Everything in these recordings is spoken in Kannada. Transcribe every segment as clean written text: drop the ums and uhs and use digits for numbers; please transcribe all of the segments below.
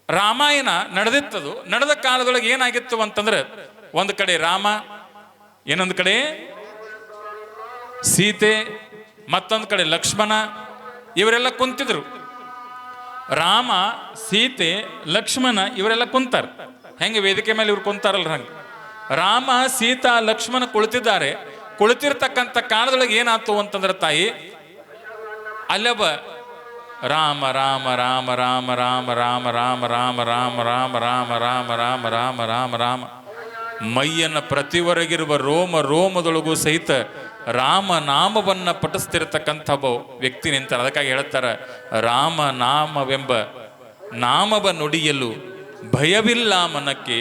ರಾಮಾಯಣ ನಡೆದಿತ್ತದು. ನಡೆದ ಕಾಲದೊಳಗೆ ಏನಾಗಿತ್ತು ಅಂತಂದ್ರೆ, ಒಂದು ಕಡೆ ರಾಮ, ಇನ್ನೊಂದು ಕಡೆ ಸೀತೆ, ಮತ್ತೊಂದು ಕಡೆ ಲಕ್ಷ್ಮಣ, ಇವರೆಲ್ಲ ಕುಂತಿದ್ರು. ರಾಮ, ಸೀತೆ, ಲಕ್ಷ್ಮಣ ಇವರೆಲ್ಲ ಕುಂತಾರ. ಹೆಂಗೆ ವೇದಿಕೆ ಮೇಲೆ ಇವ್ರು ಕುಂತಾರಲ್ಲ ಹಂಗೆ ರಾಮ, ಸೀತಾ, ಲಕ್ಷ್ಮಣ ಕುಳಿತಿದ್ದಾರೆ. ಕುಳಿತಿರ್ತಕ್ಕಂಥ ಕಾಲದೊಳಗೆ ಏನಾಯ್ತು ಅಂತಂದ್ರೆ, ತಾಯಿ ಅಲ್ಲೊಬ್ಬ ರಾಮ ರಾಮ ರಾಮ ರಾಮ ರಾಮ ರಾಮ ರಾಮ ರಾಮ ರಾಮ ರಾಮ ರಾಮ ರಾಮ ರಾಮ ರಾಮ ರಾಮ ರಾಮ ಮೈಯನ್ನು ಪ್ರತಿವರೆಗಿರುವ ರೋಮ ರೋಮದೊಳಗೂ ಸಹಿತ ರಾಮ ನಾಮವನ್ನ ಪಠಿಸ್ತಿರತಕ್ಕಂಥ ಒಬ್ಬ ವ್ಯಕ್ತಿ ನಿಂತಾರೆ. ಅದಕ್ಕಾಗಿ ಹೇಳ್ತಾರೆ, ರಾಮ ನಾಮವೆಂಬ ನಾಮವ ನುಡಿಯಲು ಭಯವಿಲ್ಲ ಮನಕ್ಕೆ,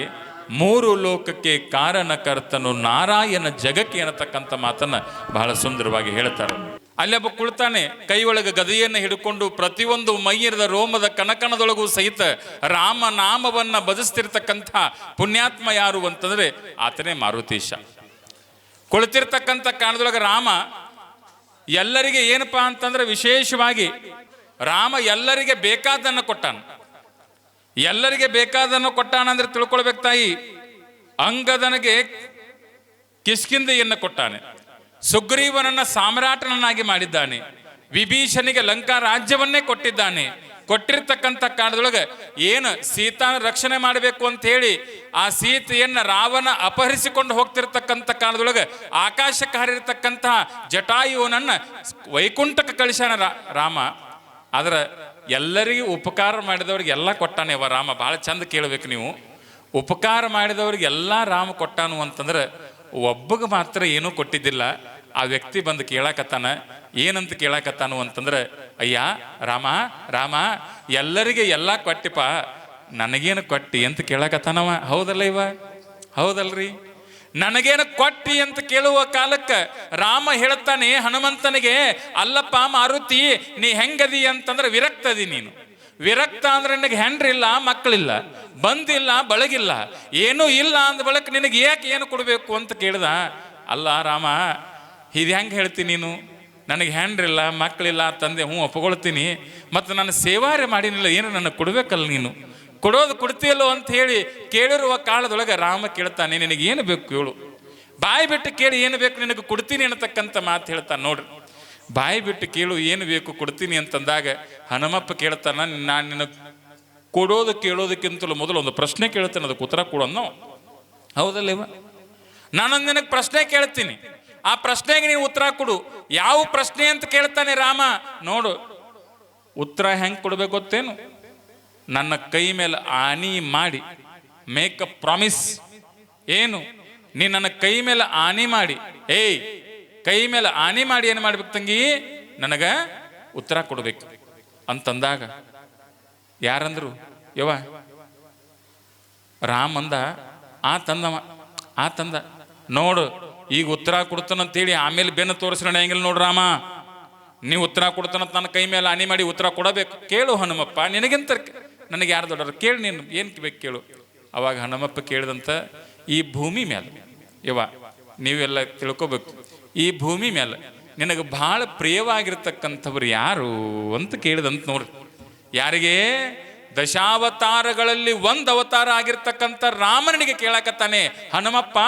ಮೂರು ಲೋಕಕ್ಕೆ ಕಾರಣಕರ್ತನು ನಾರಾಯಣ ಜಗಕ್ಕೆ ಅನ್ನತಕ್ಕಂಥ ಮಾತನ್ನ ಬಹಳ ಸುಂದರವಾಗಿ ಹೇಳ್ತಾರೆ. ಅಲ್ಲೊಬ್ಬ ಕುಳ್ತಾನೆ, ಕೈ ಒಳಗೆ ಗದೆಯನ್ನು ಹಿಡ್ಕೊಂಡು ಪ್ರತಿಯೊಂದು ಮೈಯಿರದ ರೋಮದ ಕಣಕಣದೊಳಗೂ ಸಹಿತ ರಾಮ ನಾಮವನ್ನ ಬದಿಸ್ತಿರ್ತಕ್ಕಂಥ ಪುಣ್ಯಾತ್ಮ ಯಾರು ಅಂತಂದ್ರೆ ಆತನೇ ಮಾರುತೀಶ. ಕುಳಿತಿರ್ತಕ್ಕಂಥ ಕಾರಣದೊಳಗೆ ರಾಮ ಎಲ್ಲರಿಗೆ ಏನಪ್ಪಾ ಅಂತಂದ್ರೆ, ವಿಶೇಷವಾಗಿ ರಾಮ ಎಲ್ಲರಿಗೆ ಬೇಕಾದನ್ನು ಕೊಟ್ಟಾನ. ಎಲ್ಲರಿಗೆ ಬೇಕಾದನ್ನು ಕೊಟ್ಟಾನ ಅಂದ್ರೆ ತಿಳ್ಕೊಳ್ಬೇಕು ತಾಯಿ. ಅಂಗದನಿಗೆ ಕಿಷ್ಕಿಂಧೆಯನ್ನು ಕೊಟ್ಟಾನೆ, ಸುಗ್ರೀವನನ್ನ ಸಾಮ್ರಾಟನನ್ನಾಗಿ ಮಾಡಿದ್ದಾನೆ, ವಿಭೀಷಣಿಗೆ ಲಂಕಾ ರಾಜ್ಯವನ್ನೇ ಕೊಟ್ಟಿದ್ದಾನೆ. ಕೊಟ್ಟಿರ್ತಕ್ಕಂಥ ಕಾಲದೊಳಗೆ ಏನು ಸೀತಾನ ರಕ್ಷಣೆ ಮಾಡಬೇಕು ಅಂತ ಹೇಳಿ ಆ ಸೀತೆಯನ್ನ ರಾವಣ ಅಪಹರಿಸಿಕೊಂಡು ಹೋಗ್ತಿರ್ತಕ್ಕಂಥ ಕಾಲದೊಳಗೆ ಆಕಾಶಕ್ಕೆ ಹಾರಿರ್ತಕ್ಕಂತಹ ಜಟಾಯುವನನ್ನ ವೈಕುಂಠಕ್ಕೆ ಕಳಿಸ್ಯಾನ ರಾಮ. ಆದ್ರೆ ಎಲ್ಲರಿಗೂ ಉಪಕಾರ ಮಾಡಿದವ್ರಿಗೆ ಎಲ್ಲ ಕೊಟ್ಟಾನೇವ ರಾಮ. ಬಹಳ ಚಂದ ಕೇಳಬೇಕು ನೀವು. ಉಪಕಾರ ಮಾಡಿದವ್ರಿಗೆ ಎಲ್ಲ ರಾಮ ಕೊಟ್ಟಾನು ಅಂತಂದ್ರೆ ಒಬ್ಬಗೆ ಮಾತ್ರ ಏನೂ ಕೊಟ್ಟಿದ್ದಿಲ್ಲ. ಆ ವ್ಯಕ್ತಿ ಬಂದು ಕೇಳಾಕತ್ತಾನ. ಏನಂತ ಕೇಳಾಕತ್ತಾನು ಅಂತಂದ್ರೆ, ಅಯ್ಯ ರಾಮ ರಾಮ ಎಲ್ಲರಿಗೆ ಎಲ್ಲ ಕೊಟ್ಟಿಪ್ಪ, ನನಗೇನು ಕೊಟ್ಟಿ ಅಂತ ಕೇಳಾಕತ್ತಾನವ. ಹೌದಲ್ಲ ಇವ? ಹೌದಲ್ರಿ? ನನಗೇನು ಕೊಟ್ಟಿ ಅಂತ ಕೇಳುವ ಕಾಲಕ್ಕೆ ರಾಮ ಹೇಳ್ತಾನೆ ಹನುಮಂತನಿಗೆ, ಅಲ್ಲಪ್ಪ ಮಾರುತಿ, ನೀ ಹೆಂಗದಿ ಅಂತಂದ್ರೆ ವಿರಕ್ತದಿ ನೀನು. ವಿರಕ್ತ ಅಂದ್ರೆ ನಿನಗೆ ಹೆಂಡ್ರಿಲ್ಲ, ಮಕ್ಕಳಿಲ್ಲ, ಬಂದಿಲ್ಲ, ಬಳಗಿಲ್ಲ, ಏನೂ ಇಲ್ಲ ಅಂದ ಬಳಕ ನಿನಗೆ ಯಾಕೆ ಏನು ಕೊಡಬೇಕು ಅಂತ ಕೇಳ್ದ. ಅಲ್ಲ ರಾಮ, ಇದು ಹೆಂಗೆ ಹೇಳ್ತೀನಿ ನೀನು? ನನಗೆ ಹೆಂಡ್ರಿಲ್ಲ, ಮಕ್ಕಳಿಲ್ಲ ತಂದೆ, ಒಪ್ಕೊಳ್ತೀನಿ, ಮತ್ತು ನಾನು ಸೇವಾರೆ ಮಾಡಿನಿಲ್ಲ, ಏನು ನನಗೆ ಕೊಡ್ಬೇಕಲ್ಲ, ನೀನು ಕೊಡೋದು ಕೊಡ್ತೀಯಲ್ಲೋ ಅಂತ ಹೇಳಿ ಕೇಳಿರುವ ಕಾಲದೊಳಗೆ ರಾಮ ಕೇಳ್ತಾನೆ, ನಿನಗೆ ಏನು ಬೇಕು ಹೇಳು, ಬಾಯಿ ಬಿಟ್ಟು ಕೇಳಿ ಏನು ಬೇಕು ನಿನಗೆ ಕೊಡ್ತೀನಿ ಅನ್ನತಕ್ಕಂಥ ಮಾತು ಹೇಳ್ತಾನೆ. ನೋಡ್ರಿ, ಬಾಯಿ ಬಿಟ್ಟು ಕೇಳು ಏನು ಬೇಕು ಕೊಡ್ತೀನಿ ಅಂತಂದಾಗ ಹನುಮಪ್ಪ ಕೇಳ್ತಾನ, ನಾನು ನಿನಗೆ ಕೊಡೋದು ಕೇಳೋದಕ್ಕಿಂತಲೂ ಮೊದಲು ಒಂದು ಪ್ರಶ್ನೆ ಕೇಳ್ತೇನೆ, ಅದಕ್ಕೆ ಉತ್ತರ ಕೊಡೋನು. ಹೌದಲ್ಲ ಇವ? ನಾನೊಂದು ನಿನಗೆ ಪ್ರಶ್ನೆ ಕೇಳ್ತೀನಿ, ಆ ಪ್ರಶ್ನೆಗೆ ನೀವು ಉತ್ತರ ಕೊಡು. ಯಾವ ಪ್ರಶ್ನೆ ಅಂತ ಕೇಳ್ತಾನೆ ರಾಮ. ನೋಡು, ಉತ್ತರ ಹೆಂಗೆ ಕೊಡ್ಬೇಕು ಗೊತ್ತೇನು? ನನ್ನ ಕೈ ಮೇಲೆ ಆನಿ ಮಾಡಿ, ಮೇಕ್ ಅ ಪ್ರಾಮಿಸ್. ಏನು? ನೀ ನನ್ನ ಕೈ ಮೇಲೆ ಆನಿ ಮಾಡಿ, ಏಯ್ ಕೈ ಮೇಲೆ ಆನಿ ಮಾಡಿ ಏನು ಮಾಡ್ಬೇಕು ತಂಗಿ, ನನಗ ಉತ್ತರ ಕೊಡ್ಬೇಕು ಅಂತಂದಾಗ ಯಾರಂದ್ರು? ಯವ ರಾಮಂದ ಆ ತಂದ ನೋಡು, ಈಗ ಉತ್ತರ ಕೊಡ್ತಾನಂತೇಳಿ ಆಮೇಲೆ ಬೆನ್ನು ತೋರಿಸಿ ನಡೆಯಂಗಿಲ್ಲ ನೋಡು ರಾಮ. ನೀವು ಉತ್ತರ ಕೊಡ್ತಾನಂತ ನನ್ನ ಕೈ ಮೇಲೆ ಆನಿ ಮಾಡಿ ಉತ್ತರ ಕೊಡಬೇಕು. ಕೇಳು ಹನುಮಪ್ಪ, ನಿನಗಿಂತ ನನಗೆ ಯಾರು ದೊಡ್ಡರು, ಕೇಳು, ನೀನು ಏನು ಬೇಕು ಕೇಳು. ಅವಾಗ ಹನುಮಪ್ಪ ಕೇಳಿದಂತ, ಈ ಭೂಮಿ ಮೇಲೆ ಯವ ನೀವೆಲ್ಲ ತಿಳ್ಕೊಬೇಕು, ಈ ಭೂಮಿ ಮೇಲೆ ನಿನಗೆ ಬಹಳ ಪ್ರಿಯವಾಗಿರ್ತಕ್ಕಂಥವ್ರು ಯಾರು ಅಂತ ಕೇಳಿದಂತ ನೋಡ್ರಿ. ಯಾರಿಗೆ? ದಶಾವತಾರಗಳಲ್ಲಿ ಒಂದು ಅವತಾರ ಆಗಿರ್ತಕ್ಕಂಥ ರಾಮನಿಗೆ ಕೇಳಕತ್ತಾನೆ ಹನುಮಪ್ಪ,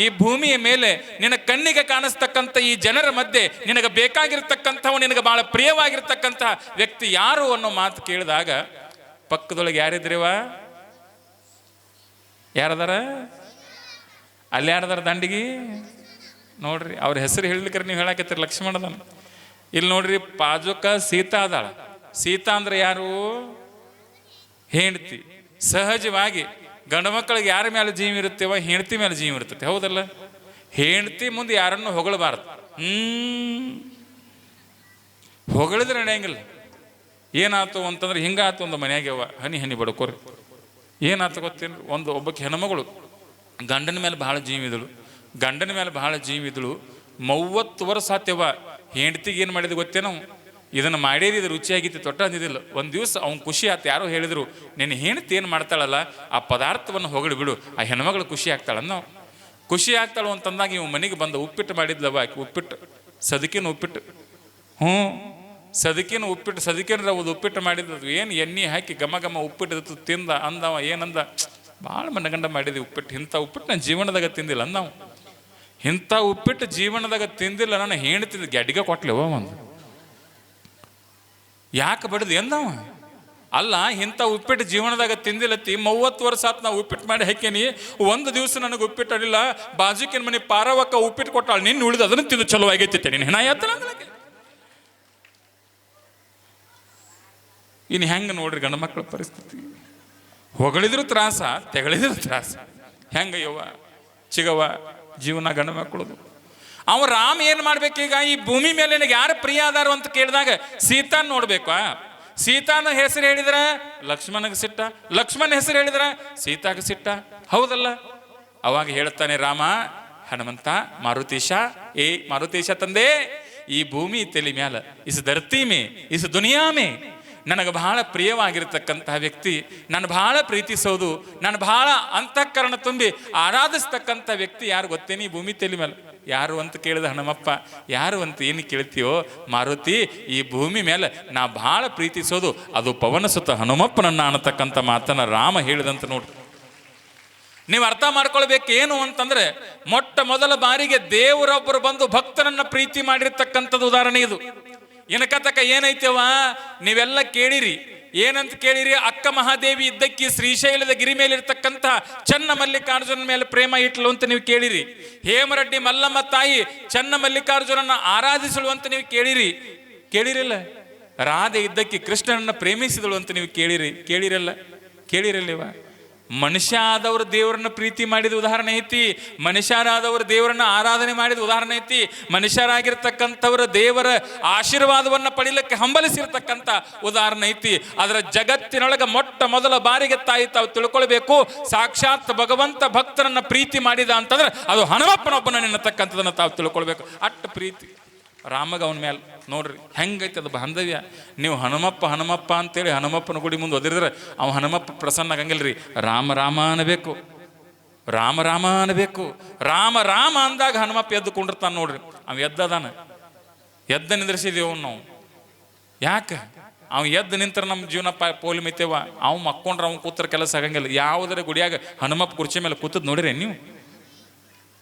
ಈ ಭೂಮಿಯ ಮೇಲೆ ನಿನ್ನ ಕಣ್ಣಿಗೆ ಕಾಣಿಸ್ತಕ್ಕಂಥ ಈ ಜನರ ಮಧ್ಯೆ ನಿನಗೆ ಬೇಕಾಗಿರ್ತಕ್ಕಂಥವು, ನಿನಗೆ ಬಹಳ ಪ್ರಿಯವಾಗಿರ್ತಕ್ಕಂಥ ವ್ಯಕ್ತಿ ಯಾರು ಅನ್ನೋ ಮಾತು ಕೇಳಿದಾಗ ಪಕ್ಕದೊಳಗೆ ಯಾರಿದ್ರಿವ? ಯಾರದಾರ ಅಲ್ಲಿ? ಯಾರದಾರ ದಂಡಿಗೆ? ನೋಡ್ರಿ, ಅವ್ರ ಹೆಸರು ಹೇಳಲಿಕ್ಕೆ ನೀವು ಹೇಳಕತ್ತೀರಿ, ಲಕ್ಷ್ಮಣದನ. ಇಲ್ಲಿ ನೋಡ್ರಿ, ಪಾಜುಕ ಸೀತಾ ಅದಾಳ. ಸೀತಾ ಅಂದ್ರೆ ಯಾರು? ಹೆಂಡತಿ. ಸಹಜವಾಗಿ ಗಂಡು ಮಕ್ಕಳಿಗೆ ಯಾರ ಮೇಲೆ ಜೀವ ಇರುತ್ತೇವ? ಹೆಂಡತಿ ಮೇಲೆ ಜೀವ ಇರ್ತೈತೆ. ಹೌದಲ್ಲ? ಹೆಂಡತಿ ಮುಂದೆ ಯಾರನ್ನು ಹೊಗಳಬಾರ್ದು. ಹೊಗಳಿದ್ರೆ ನಡೆಯಂಗಿಲ್ಲ. ಏನಾಯ್ತು ಅಂತಂದ್ರೆ ಹಿಂಗಾಯ್ತು, ಒಂದು ಮನೆಯಾಗ್ಯವ ಹನಿ ಹನಿ ಬಡ್ಕೋರಿ. ಏನಾಯ್ತು ಗೊತ್ತೇನು? ಒಬ್ಬಕ್ಕೆ ಹೆಣ್ಮಗಳು ಗಂಡನ ಮೇಲೆ ಬಹಳ ಜೀವಿದಳು. 30 ವರ್ಷ ಆತ್ಯವ. ಹೆಂಡತಿಗೆ ಏನು ಮಾಡಿದ್ ಗೊತ್ತೇನೋ? ಇದನ್ನು ಮಾಡಿರಿ, ಇದು ರುಚಿಯಾಗಿತ್ತು, ತೊಟ್ಟ ಅಂದಿದ್ದಿಲ್ಲ. ಒಂದು ದಿವಸ ಅವ್ನು ಖುಷಿ ಆಯ್ತು. ಯಾರೋ ಹೇಳಿದ್ರು, ನಿನ್ನ ಹೆಂಡತಿ ಏನು ಮಾಡ್ತಾಳಲ್ಲ, ಆ ಪದಾರ್ಥವನ್ನು ಹೊಗಳಿ ಬಿಡು, ಆ ಹೆಣ್ಮಗಳು ಖುಷಿ ಆಗ್ತಾಳನ್ನ. ಖುಷಿ ಆಗ್ತಾಳು ಅಂತಂದಾಗ ಇವ್ ಮನೆಗೆ ಬಂದ ಉಪ್ಪಿಟ್ಟು ಮಾಡಿದ್ಲವ. ಆಕೆ ಉಪ್ಪಿಟ್ಟು, ಸದಕಿನ ಉಪ್ಪಿಟ್ಟು. ಸದಕಿನ ಉಪ್ಪಿಟ್ಟು ಸದಕಿನ ರವದು ಉಪ್ಪಿಟ್ಟು ಮಾಡಿದ್ದು ಏನು ಎಣ್ಣೆ ಹಾಕಿ ಘಮ ಘಮ ಉಪ್ಪಿಟ್ಟು ತಿಂದ ಅಂದವ ಏನಂದ, ಭಾಳ ಮನಗಂಡ ಮಾಡಿದ್ವಿ ಉಪ್ಪಿಟ್ಟು. ಇಂಥ ಉಪ್ಪಿಟ್ಟು ನಾನು ಜೀವನದಾಗ ತಿಂದಿಲ್ಲ ಅಂದವ. ಇಂಥ ಉಪ್ಪಿಟ್ಟು ಜೀವನದಾಗ ತಿಂದಿಲ್ಲ, ನಾನು ಹೇಳ್ತಿದ್ದ ಗಡ್ಡಿಗೆ ಕೊಟ್ಲೆವ ಒಂದು. ಯಾಕೆ ಬಡ್ದು ಎಂದವ? ಅಲ್ಲ, ಇಂಥ ಉಪ್ಪಿಟ್ಟು ಜೀವನದಾಗ ತಿಂದಿಲ್ಲತ್ತಿ 30 ವರ್ಷ ಆತು ನಾವು ಉಪ್ಪಿಟ್ಟು ಮಾಡಿ ಹಾಕೇನಿ, ಒಂದು ದಿವಸ ನನಗೆ ಉಪ್ಪಿಟ್ಟು ಅಡಿಲ್ಲ. ಬಾಜುಕಿನ ಮನೆ ಪಾರವಕ್ಕ ಉಪ್ಪಿಟ್ಟು ಕೊಟ್ಟಾಳ, ನಿನ್ನ ಉಳಿದು ಅದನ್ನು ತಿಂದು ಚಲೋ ಆಗೈತಿ ನೀನು ಹೆಣ ಯಾತ್ರ. ಇನ್ನು ಹೆಂಗೆ ನೋಡ್ರಿ ಗಂಡು ಮಕ್ಕಳ ಪರಿಸ್ಥಿತಿ. ಹೊಗಳಿದ್ರು ತ್ರಾಸ, ತೆಗಳಿದ್ರು ತ್ರಾಸ. ಹೆಂಗ ಯವ್ವ ಚಿಗವ್ವ ಜೀವನ ಗಂಡು ಮಕ್ಕಳದು. ಅವ ರಾಮ ಏನು ಮಾಡ್ಬೇಕೀಗ? ಈ ಭೂಮಿ ಮೇಲೆ ನನಗೆ ಯಾರು ಪ್ರಿಯ ಅದಾರು ಅಂತ ಕೇಳಿದಾಗ ಸೀತಾನ್ ನೋಡ್ಬೇಕು. ಸೀತಾನ ಹೆಸರು ಹೇಳಿದ್ರ ಲಕ್ಷ್ಮಣಗೆ ಸಿಟ್ಟ, ಲಕ್ಷ್ಮಣ ಹೆಸರು ಹೇಳಿದ್ರ ಸೀತಾಗ ಸಿಟ್ಟ, ಹೌದಲ್ಲ? ಅವಾಗ ಹೇಳ್ತಾನೆ ರಾಮ, ಹನುಮಂತ, ಮಾರುತೀಶ, ಮಾರುತೀಶ ತಂದೆ, ಈ ಭೂಮಿ ತಲೆ ಮ್ಯಾಲ ಇಸ್ ಧರ್ತಿ ಮೇ ಇಸ್ ದುನಿಯಾ ಮೇ ನನಗೆ ಬಹಳ ಪ್ರಿಯವಾಗಿರ್ತಕ್ಕಂತಹ ವ್ಯಕ್ತಿ, ನಾನು ಬಹಳ ಪ್ರೀತಿಸೋದು, ನಾನು ಬಹಳ ಅಂತಃಕರಣ ತುಂಬಿ ಆರಾಧಿಸ್ತಕ್ಕಂಥ ವ್ಯಕ್ತಿ ಯಾರು ಗೊತ್ತೇನಿ ಈ ಭೂಮಿ ತಲೆ ಮೇಲೆ? ಯಾರು ಅಂತ ಕೇಳಿದ ಹನುಮಪ್ಪ. ಯಾರು ಅಂತ ಏನು ಕೇಳ್ತೀಯೋ ಮಾರುತಿ, ಈ ಭೂಮಿ ಮೇಲೆ ನಾ ಬಹಳ ಪ್ರೀತಿಸೋದು ಅದು ಪವನ ಸುತ್ತ ಹನುಮಪ್ಪನನ್ನ ಅನ್ನತಕ್ಕಂಥ ಮಾತನ್ನ ರಾಮ ಹೇಳಿದಂತ ನೋಡ್ರಿ. ನೀವು ಅರ್ಥ ಮಾಡ್ಕೊಳ್ಬೇಕು ಏನು ಅಂತಂದ್ರೆ, ಮೊಟ್ಟ ಮೊದಲ ಬಾರಿಗೆ ದೇವರೊಬ್ಬರು ಬಂದು ಭಕ್ತನನ್ನ ಪ್ರೀತಿ ಮಾಡಿರ್ತಕ್ಕಂಥದ್ದು ಉದಾಹರಣೆ ಇದು. ಇನಕತಕ ಏನೈತೆವ ನೀವೆಲ್ಲ ಕೇಳಿರಿ. ಏನಂತ ಕೇಳಿರಿ? ಅಕ್ಕ ಮಹಾದೇವಿ ಇದ್ದಕ್ಕಿ ಶ್ರೀಶೈಲದ ಗಿರಿ ಮೇಲಿರ್ತಕ್ಕಂಥ ಚನ್ನ ಮಲ್ಲಿಕಾರ್ಜುನ ಮೇಲೆ ಪ್ರೇಮ ಇಟ್ಲು ಅಂತ ನೀವು ಕೇಳಿರಿ. ಹೇಮರೆಡ್ಡಿ ಮಲ್ಲಮ್ಮ ತಾಯಿ ಚನ್ನ ಮಲ್ಲಿಕಾರ್ಜುನನ್ನ ಆರಾಧಿಸಲು ಅಂತ ನೀವು ಕೇಳಿರಿಲ್ಲ? ರಾಧೆ ಇದ್ದಕ್ಕಿ ಕೃಷ್ಣನನ್ನ ಪ್ರೇಮಿಸಿದಳು ಅಂತ ನೀವು ಕೇಳಿರಲಿವ? ಮನುಷ್ಯ ಆದವರು ದೇವರನ್ನ ಪ್ರೀತಿ ಮಾಡಿದ ಉದಾಹರಣೆ ಐತಿ, ಮನುಷ್ಯರಾದವರು ದೇವರನ್ನ ಆರಾಧನೆ ಮಾಡಿದ ಉದಾಹರಣೆ ಐತಿ, ಮನುಷ್ಯರಾಗಿರ್ತಕ್ಕಂಥವರ ದೇವರ ಆಶೀರ್ವಾದವನ್ನ ಪಡಿಲಿಕ್ಕೆ ಹಂಬಲಿಸಿರ್ತಕ್ಕಂಥ ಉದಾಹರಣೆ ಐತಿ. ಅದರ ಜಗತ್ತಿನೊಳಗೆ ಮೊಟ್ಟ ಮೊದಲ ಬಾರಿಗೆ ತಾಯಿ ತಾವು ತಿಳ್ಕೊಳ್ಬೇಕು, ಸಾಕ್ಷಾತ್ ಭಗವಂತ ಭಕ್ತರನ್ನ ಪ್ರೀತಿ ಮಾಡಿದ ಅಂತಂದ್ರೆ ಅದು ಹನುಮಪ್ಪನೊಬ್ಬನ ಎನ್ನತಕ್ಕಂಥದನ್ನ ತಾವು ತಿಳ್ಕೊಳ್ಬೇಕು. ಅಷ್ಟು ಪ್ರೀತಿ ರಾಮಗ ಅವನ ಮೇಲೆ ನೋಡ್ರಿ ಹೆಂಗೈತೆ ಅದು ಬಾಂಧವ್ಯ. ನೀವು ಹನುಮಪ್ಪ ಅಂತೇಳಿ ಹನುಮಪ್ಪನ ಗುಡಿ ಮುಂದೆ ಒದಿರಿದ್ರೆ ಅವ ಹನುಮಪ್ಪ ಪ್ರಸನ್ನ ಆಗಂಗಿಲ್ರಿ. ರಾಮ ರಾಮ ಅನ್ನಬೇಕು, ರಾಮ ರಾಮ ಅಂದಾಗ ಹನುಮಪ್ಪ ಎದ್ದು ಕೊಂಡಿರ್ತಾನೆ ನೋಡ್ರಿ. ಅವ ಎದ್ದ ನಿಂದ್ರಿಸಿದೀವಿ ನಾವು. ಯಾಕೆ ಅವ ಎದ್ದು ನಿಂತರ ನಮ್ಮ ಜೀವನ ಪೋಲಿ ಮಿತ್ತೇವ. ಅವ್ ಮಕ್ಕೊಂಡ್ರೆ ಅವ್ನು ಕೂತರ ಕೆಲಸ ಆಗಂಗಿಲ್ಲ. ಯಾವುದರ ಗುಡಿಯಾಗ ಹನುಮಪ್ಪ ಕುರ್ಚಿ ಮೇಲೆ ಕೂತದ್ ನೋಡಿರಿ ನೀವು?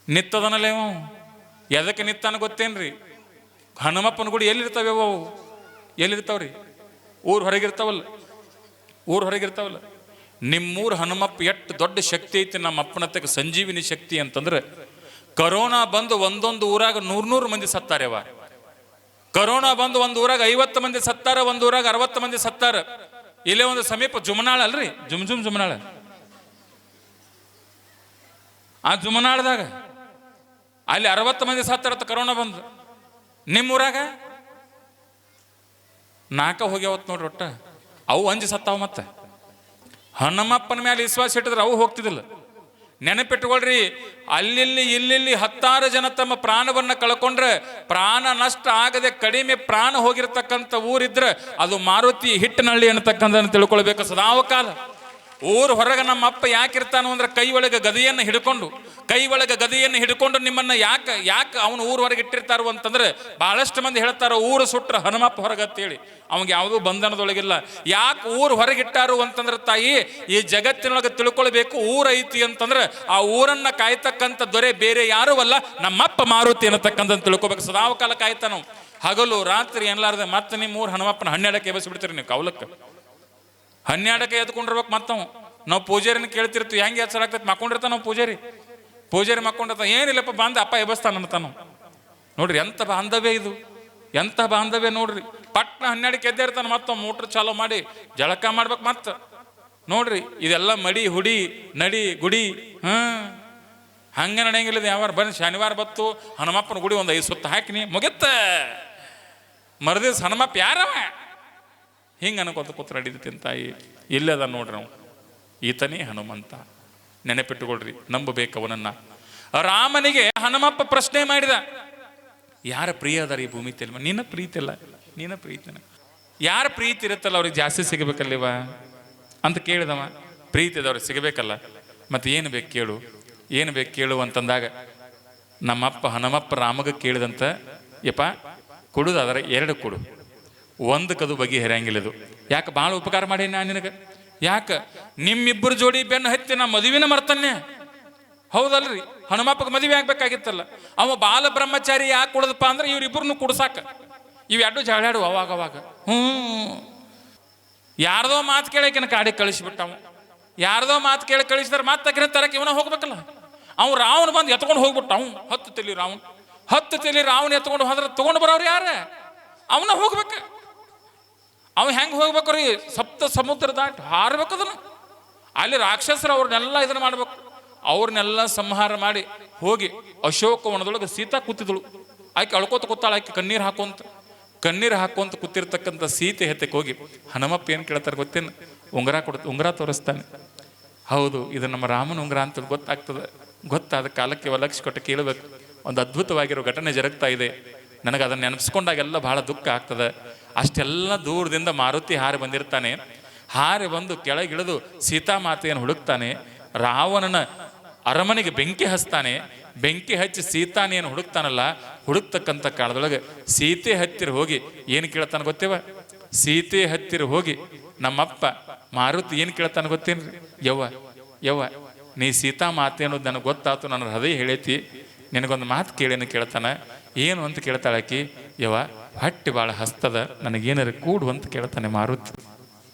ನಿತ್ತದನಲ್ಲೇ ಅವ ಎದಕ್ಕೆ ನಿತ್ತಾನ ಗೊತ್ತೇನ್ರಿ? ಹನುಮಪ್ಪನ ಗುಡಿ ಎಲ್ಲಿರ್ತಾವ? ಎಲ್ಲಿರ್ತಾವ್ರಿ? ಊರು ಹೊರಗಿರ್ತಾವಲ್ಲ. ನಿಮ್ಮೂರು ಹನುಮಪ್ಪ ಎಷ್ಟು ದೊಡ್ಡ ಶಕ್ತಿ ಐತಿ ನಮ್ಮ ಅಪ್ಪನತ್ತಕ್ಕೆ, ಸಂಜೀವಿನಿ ಶಕ್ತಿ ಅಂತಂದ್ರೆ. ಕರೋನಾ ಬಂದು ಒಂದೊಂದು ಊರಾಗ 100 ಮಂದಿ ಸತ್ತಾರೆವ. ಕರೋನಾ ಬಂದು ಒಂದು ಊರಾಗ 50 ಮಂದಿ ಸತ್ತಾರ, ಒಂದು ಊರಾಗ 60 ಮಂದಿ ಸತ್ತಾರ. ಇಲ್ಲೇ ಒಂದು ಸಮೀಪ ಜುಮನಾಳ ಅಲ್ರಿ, ಜುಮನಾಳ. ಆ ಜುಮನಾಳದಾಗ ಅಲ್ಲಿ 60 ಮಂದಿ ಸತ್ತಾರತ್ತ ಕರೋನಾ ಬಂದು. ನಿಮ್ಮೂರಾಗ 4 ಹೋಗ್ಯಾವತ್ ನೋಡ್ರಿ. ಒಟ್ಟ ಅವು ಅಂಜಿ ಸತ್ತಾವ. ಮತ್ತೆ ಹನುಮಪ್ಪನ ಮೇಲೆ ವಿಶ್ವಾಸ ಇಟ್ಟಿದ್ರೆ ಅವು ಹೋಗ್ತಿದ್ದಿಲ್ಲ. ನೆನಪಿಟ್ಕೊಳ್ರಿ, ಇಲ್ಲಿ 10 ಜನ ತಮ್ಮ ಪ್ರಾಣವನ್ನ ಕಳ್ಕೊಂಡ್ರೆ, ಪ್ರಾಣ ನಷ್ಟ ಆಗದೆ ಕಡಿಮೆ ಪ್ರಾಣ ಹೋಗಿರ್ತಕ್ಕಂಥ ಊರಿದ್ರೆ ಅದು ಮಾರುತಿ ಹಿಟ್ಟನಹಳ್ಳಿ ಅನ್ನತಕ್ಕಂಥ ತಿಳ್ಕೊಳ್ಬೇಕು ಸದಾವಕಾಲ. ಊರು ಹೊರಗೆ ನಮ್ಮ ಅಪ್ಪ ಯಾಕಿರ್ತಾನು ಅಂದ್ರೆ ಕೈ ಒಳಗೆ ಗದೆಯನ್ನು ಹಿಡ್ಕೊಂಡು ನಿಮ್ಮನ್ನ ಯಾಕೆ ಅವನು ಊರು ಹೊರಗೆ ಇಟ್ಟಿರ್ತಾರು ಅಂತಂದ್ರೆ, ಬಹಳಷ್ಟು ಮಂದಿ ಹೇಳ್ತಾರ ಊರು ಸುಟ್ರ ಹನುಮಪ್ಪ ಹೊರಗತ್ತೇಳಿ. ಅವಂಗೆ ಯಾವುದೂ ಬಂಧನದೊಳಗಿಲ್ಲ. ಯಾಕೆ ಊರು ಹೊರಗಿಟ್ಟಾರು ಅಂತಂದ್ರೆ, ತಾಯಿ ಈ ಜಗತ್ತಿನೊಳಗೆ ತಿಳ್ಕೊಳ್ಬೇಕು, ಊರ ಐತಿ ಅಂತಂದ್ರೆ ಆ ಊರನ್ನ ಕಾಯ್ತಕ್ಕಂಥ ದೊರೆ ಬೇರೆ ಯಾರೂ ಅಲ್ಲ, ನಮ್ಮಪ್ಪ ಮಾರುತಿ ಅನ್ನತಕ್ಕಂಥ ತಿಳ್ಕೊಬೇಕು. ಸದಾವಕಾಲ ಕಾಯ್ತಾನು, ಹಗಲು ರಾತ್ರಿ ಎನ್ಲಾರ್ದೆ. ಮತ್ತೆ ನಿಮ್ಮ ಊರು ಹನುಮಪ್ಪನ 12ಕ್ಕೆ ಎಬ್ಬಿಸ್ಬಿಡ್ತೀರಿ ನೀವು ಕವಲಕ್ಕೆ. 12ಕ್ಕೆ ಎದ್ಕೊಂಡಿರ್ಬೇಕು. ಮತ್ತವು ನಾವು ಪೂಜಾರಿನ ಕೇಳ್ತಿರ್ತೀವಿ, ಹೆಂಗೆ ಎಚ್ಚರ ಆಗ್ತೈತಿ? ಮಕ್ಕೊಂಡಿರ್ತಾನ ನಾವು ಪೂಜಾರಿ ಮಕ್ಕೊಂಡಿರ್ತಾನ. ಏನಿಲ್ಲಪ್ಪ ಬಂದ ಅಪ್ಪ ಎಬ್ಬಸ್ತಾನ ಅಂತಾನು. ನೋಡ್ರಿ ಎಂಥ ಬಾಂಧವ್ಯ ಇದು, ಎಂಥ ಬಾಂಧವ್ಯ ನೋಡ್ರಿ. ಪಟ್ನ 12ಕ್ಕೆ ಎದ್ದಿರ್ತಾನ, ಮತ್ತೊಮ್ಮೆ ಮೋಟ್ರ್ ಚಾಲೂ ಮಾಡಿ ಜಳಕ ಮಾಡ್ಬೇಕು. ಮತ್ತೆ ನೋಡ್ರಿ ಇದೆಲ್ಲ ಮಡಿ ಹುಡಿ ನಡಿ ಗುಡಿ ಹಂಗೆ ನಡೆಯಂಗಿಲ್ಲ. ಯಾವಾರ ಬಂದು ಶನಿವಾರ ಬತ್ತು ಹನುಮಪ್ಪನ ಗುಡಿ ಒಂದು 5 ಸುತ್ತ ಹಾಕಿನಿ ಮುಗಿತ್ತ. ಮರದಿವ್ಸ ಹನುಮಪ್ಪ ಯಾರವ ಹಿಂಗೆ ಅನ್ಕೋತ ಕೂತ್ರ ನಡೀತೀನಿ ತಾಯಿ. ಇಲ್ಲದ ನೋಡ್ರಿ ನಾವು, ಈತನೇ ಹನುಮಂತ. ನೆನಪಿಟ್ಟುಕೊಳ್ರಿ, ನಂಬಬೇಕು ಅವನನ್ನ. ರಾಮನಿಗೆ ಹನುಮಪ್ಪ ಪ್ರಶ್ನೆ ಮಾಡಿದ, ಯಾರ ಪ್ರಿಯ ಅದಾರ ಈ ಭೂಮಿ ತೆಲ್ಮ? ನಿನ್ನ ಪ್ರೀತಿ ಯಾರ ಪ್ರೀತಿ ಇರುತ್ತಲ್ಲ ಅವ್ರಿಗೆ ಜಾಸ್ತಿ ಸಿಗಬೇಕಲ್ಲಿವ ಅಂತ ಕೇಳಿದವ. ಪ್ರೀತಿ ಅದವ್ರಿಗೆ ಸಿಗಬೇಕಲ್ಲ, ಮತ್ತೆ ಏನು ಬೇಕು ಕೇಳು ಅಂತಂದಾಗ ನಮ್ಮಪ್ಪ ಹನುಮಪ್ಪ ರಾಮಗ ಕೇಳಿದಂತ, ಯಪ್ಪ ಕೊಡುದಾದ್ರೆ 2 ಕೊಡು, ಒಂದಕ್ಕದು ಬಗೆಹರಿಯಂಗಿಲ್ಲ ಇದು. ಯಾಕೆ ಭಾಳ ಉಪಕಾರ ಮಾಡಿ ನಾನು ನಿನಗೆ, ಯಾಕೆ ನಿಮ್ಮಿಬ್ಬರು ಜೋಡಿ ಬೆನ್ನು ಹತ್ತಿ ನಾ ಮದುವಿನ ಮರ್ತನ್ನೇ, ಹೌದಲ್ರಿ? ಹನುಮಪ್ಪಗೆ ಮದುವೆ ಆಗ್ಬೇಕಾಗಿತ್ತಲ್ಲ, ಅವ ಬಾಲ ಬ್ರಹ್ಮಚಾರಿ ಯಾಕೆ ಕೊಡದಪ್ಪ ಅಂದ್ರೆ ಇವ್ರಿಬ್ಬರನ್ನು ಕುಡ್ಸಾಕ. ಇವೆರಡು ಜಗಳಾಡು ಅವಾಗ ಯಾರ್ದೋ ಮಾತು ಕೇಳಕಿನ ಕಾಡಿಗೆ ಕಳಿಸ್ಬಿಟ್ಟವ. ಯಾರ್ದೋ ಮಾತು ಕೇಳಿ ಕಳಿಸಿದ್ರೆ ಮತ್ತೆ ತರಕ್ಕೆ ಇವನ ಹೋಗ್ಬೇಕಲ್ಲ. ಅವ್ ರಾವಣ ಬಂದು ಎತ್ಕೊಂಡು ಹೋಗ್ಬಿಟ್ಟ. ಅವ್ನು 10 ತಲೆ ರಾವಣ ಎತ್ಕೊಂಡು ಹೋದ್ರೆ ತಗೊಂಡು ಬರೋರು ಯಾರ? ಅವನ ಹೋಗ್ಬೇಕ. ಅವ ಹೆಂಗೆ ಹೋಗ್ಬೇಕ್ರಿ? ಸಪ್ತ ಸಮುದ್ರ ದಾಟಿ ಹಾರ್ಬೇಕು. ಅದನ್ನು ಅಲ್ಲಿ ರಾಕ್ಷಸರು ಅವ್ರನ್ನೆಲ್ಲ ಇದನ್ನ ಮಾಡ್ಬೇಕು. ಅವ್ರನ್ನೆಲ್ಲ ಸಂಹಾರ ಮಾಡಿ ಹೋಗಿ ಅಶೋಕವನದೊಳಗೆ ಸೀತಾ ಕೂತಿದಳು. ಆಕೆ ಅಳ್ಕೋತ ಕೂತಾಳ. ಆಕೆ ಕಣ್ಣೀರು ಹಾಕೊಂತ ಕೂತಿರ್ತಕ್ಕಂಥ ಸೀತೆ ಹೆತ್ತಕ್ಕೆ ಹೋಗಿ ಹನುಮಪ್ಪ ಏನು ಕೇಳ್ತಾರೆ ಗೊತ್ತೇನು? ಉಂಗುರ ತೋರಿಸ್ತಾನೆ. ಹೌದು, ಇದು ನಮ್ಮ ರಾಮನ ಉಂಗುರ ಅಂತ ಗೊತ್ತಾದ ಕಾಲಕ್ಕೆ ಲಕ್ಷ ಕೊಟ್ಟು ಕೇಳಬೇಕು. ಒಂದು ಅದ್ಭುತವಾಗಿರೋ ಘಟನೆ ಜರುಗ್ತಾ ಇದೆ. ನನಗೆ ಅದನ್ನು ನೆನಪಿಸ್ಕೊಂಡಾಗೆಲ್ಲ ಬಹಳ ದುಃಖ ಆಗ್ತದೆ. ಅಷ್ಟೆಲ್ಲ ದೂರದಿಂದ ಮಾರುತಿ ಹಾರಿ ಬಂದಿರ್ತಾನೆ. ಹಾರಿ ಬಂದು ಕೆಳಗಿಳಿದು ಸೀತಾಮಾತೆಯನ್ನು ಹುಡುಕ್ತಾನೆ. ರಾವಣನ ಅರಮನೆಗೆ ಬೆಂಕಿ ಹಚ್ತಾನೆ. ಬೆಂಕಿ ಹಚ್ಚಿ ಸೀತಾನೇನು ಹುಡುಕ್ತಾನಲ್ಲ, ಹುಡುಕ್ತಕ್ಕಂಥ ಕಾಲದೊಳಗೆ ಸೀತೆ ಹತ್ತಿರ ಹೋಗಿ ಏನು ಕೇಳ್ತಾನೆ ಗೊತ್ತೇವ? ಸೀತೆ ಹತ್ತಿರ ಹೋಗಿ ನಮ್ಮಪ್ಪ ಮಾರುತಿ ಏನು ಕೇಳ್ತಾನೆ ಗೊತ್ತೇನ್ರಿ? ಯವ್ವ ನೀ ಸೀತಾಮಾತೆ ಅನ್ನೋದು ನನಗೆ ಗೊತ್ತಾಯ್ತು, ನನ್ನ ಹೃದಯ ಹೇಳೈತಿ, ನಿನಗೊಂದು ಮಾತು ಕೇಳೇನು ಕೇಳ್ತಾನೆ. ಏನು ಅಂತ ಕೇಳ್ತಾಳಾಕಿ? ಯವ್ವ ಹೊಟ್ಟೆ ಭಾಳ ಹಸ್ತದ, ನನಗೇನಾರ ಕೂಡು ಅಂತ ಕೇಳ್ತಾನೆ ಮಾರುತಿ.